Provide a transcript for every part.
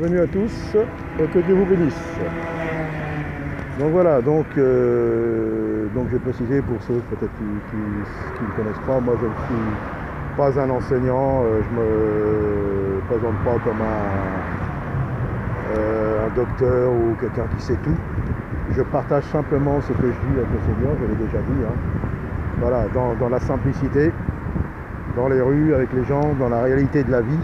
Bienvenue à tous et que Dieu vous bénisse. Donc voilà, donc j'ai précisé pour ceux peut-être qui ne connaissent pas, moi je ne suis pas un enseignant, je me présente pas comme un docteur ou quelqu'un qui sait tout. Je partage simplement ce que je vis avec le Seigneur, je l'ai déjà dit. Hein. Voilà, dans la simplicité, dans les rues, avec les gens, dans la réalité de la vie.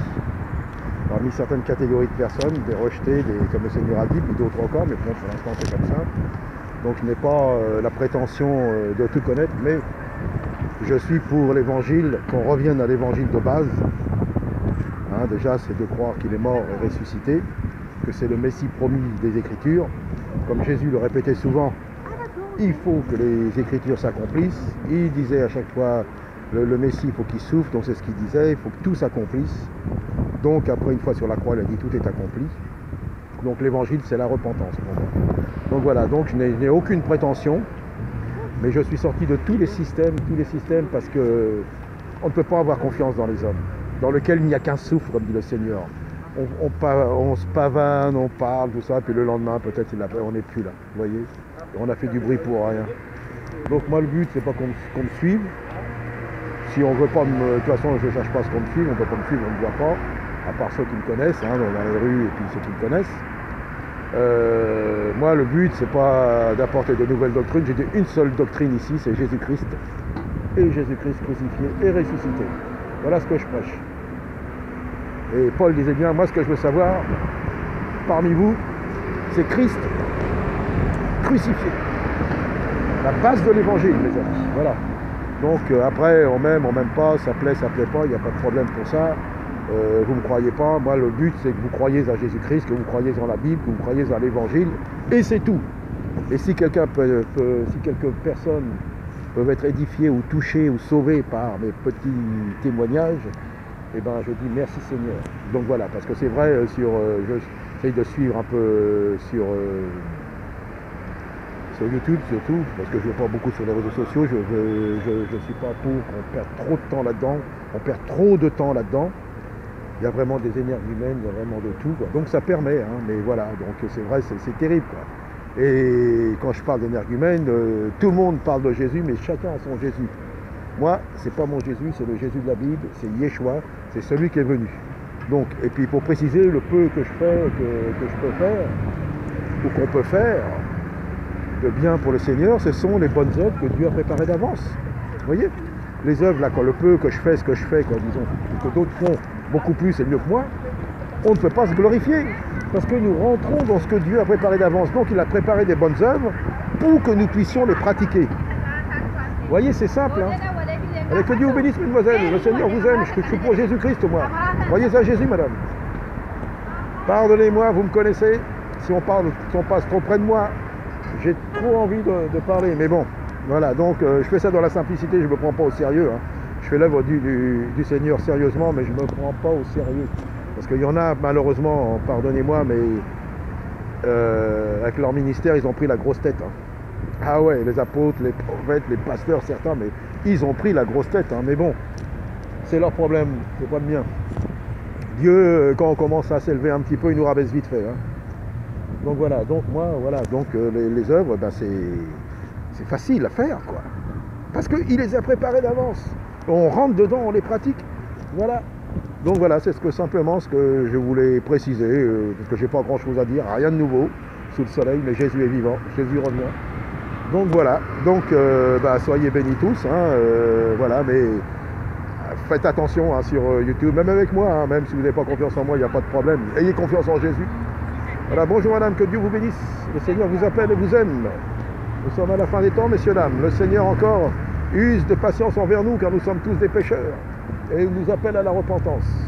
Parmi certaines catégories de personnes, des rejetés, comme le Seigneur a dit, puis d'autres encore, mais bon, pour l'instant c'est comme ça. Donc je n'ai pas la prétention de tout connaître, mais je suis pour l'évangile, qu'on revienne à l'évangile de base. Hein, déjà, c'est de croire qu'il est mort et ressuscité, que c'est le Messie promis des Écritures. Comme Jésus le répétait souvent, il faut que les Écritures s'accomplissent. Il disait à chaque fois, le Messie, il faut qu'il souffre, donc c'est ce qu'il disait, il faut que tout s'accomplisse. Donc après, une fois sur la croix, il a dit tout est accompli. Donc l'évangile, c'est la repentance pour moi. Donc voilà, donc je n'ai aucune prétention, mais je suis sorti de tous les systèmes parce que on ne peut pas avoir confiance dans les hommes, dans lequel il n'y a qu'un souffle, comme dit le Seigneur. On se pavane, on parle, tout ça, puis le lendemain, peut-être, on n'est plus là, vous voyez. On a fait du bruit pour rien. Donc moi, le but, c'est pas qu'on me suive. Si on veut pas me... De toute façon, je ne cherche pas ce qu'on me suive, on ne peut pas me suivre, on ne me voit pas. À part ceux qui me connaissent, hein, dans les rues et puis ceux qui me connaissent. Moi, le but, c'est pas d'apporter de nouvelles doctrines. J'ai dit une seule doctrine ici, c'est Jésus-Christ. Et Jésus-Christ crucifié et ressuscité. Voilà ce que je prêche. Et Paul disait bien, moi, ce que je veux savoir, parmi vous, c'est Christ crucifié. La base de l'évangile, mes amis. Voilà. Donc, après, on m'aime pas, ça plaît pas, il n'y a pas de problème pour ça. Vous ne me croyez pas, moi le but c'est que vous croyez à Jésus-Christ, que vous croyez en la Bible, que vous croyez à l'évangile, et c'est tout. Et si quelques personnes peuvent être édifiées ou touchées ou sauvées par mes petits témoignages, eh ben je dis merci Seigneur. Donc voilà, parce que c'est vrai, j'essaye de suivre un peu sur YouTube surtout, parce que je ne vais pas beaucoup sur les réseaux sociaux, je ne suis pas pour qu'on perde trop de temps là-dedans, on perd trop de temps là-dedans. Il y a vraiment des énergies humaines, il y a vraiment de tout, quoi. Donc ça permet, hein, mais voilà, donc c'est vrai, c'est terrible, quoi. Et quand je parle d'énergumène, tout le monde parle de Jésus, mais chacun a son Jésus. Moi, c'est pas mon Jésus, c'est le Jésus de la Bible, c'est Yeshua, c'est celui qui est venu. Donc, et puis pour préciser, le peu que je fais, que je peux faire, ou qu'on peut faire, de bien pour le Seigneur, ce sont les bonnes œuvres que Dieu a préparées d'avance. Vous voyez? Les œuvres, là, quand le peu que je fais, ce que je fais, quoi, disons, que d'autres font beaucoup plus et mieux que moi, on ne peut pas se glorifier, parce que nous rentrons dans ce que Dieu a préparé d'avance. Donc il a préparé des bonnes œuvres pour que nous puissions les pratiquer. Vous voyez, c'est simple. Hein. Allez, que Dieu vous bénisse, mesdemoiselles. Le Seigneur vous aime. Je suis pour Jésus-Christ, moi. Croyez à Jésus, madame. Pardonnez-moi, vous me connaissez. Si on passe trop près de moi, j'ai trop envie de parler. Mais bon, voilà. Donc je fais ça dans la simplicité, je ne me prends pas au sérieux. Hein. Je fais l'œuvre du Seigneur sérieusement, mais je ne me prends pas au sérieux. Parce qu'il y en a, malheureusement, pardonnez-moi, mais avec leur ministère, ils ont pris la grosse tête. Hein. Ah ouais, les apôtres, les prophètes, les pasteurs, certains, mais ils ont pris la grosse tête. Hein. Mais bon, c'est leur problème, c'est pas le mien. Dieu, quand on commence à s'élever un petit peu, il nous rabaisse vite fait. Hein. Donc voilà, donc moi, voilà, donc les œuvres, ben, c'est facile à faire, quoi. Parce qu'il les a préparées d'avance. On rentre dedans, on les pratique. Voilà. Donc voilà, c'est simplement ce que je voulais préciser, parce que j'ai pas grand chose à dire, rien de nouveau sous le soleil, mais Jésus est vivant, Jésus revient. Donc voilà, donc soyez bénis tous, hein, voilà, mais faites attention hein, sur YouTube, même avec moi, hein, même si vous n'avez pas confiance en moi, il n'y a pas de problème, ayez confiance en Jésus. Voilà, bonjour madame, que Dieu vous bénisse, le Seigneur vous appelle et vous aime. Nous sommes à la fin des temps, messieurs, dames, le Seigneur encore use de patience envers nous, car nous sommes tous des pécheurs, et il nous appelle à la repentance.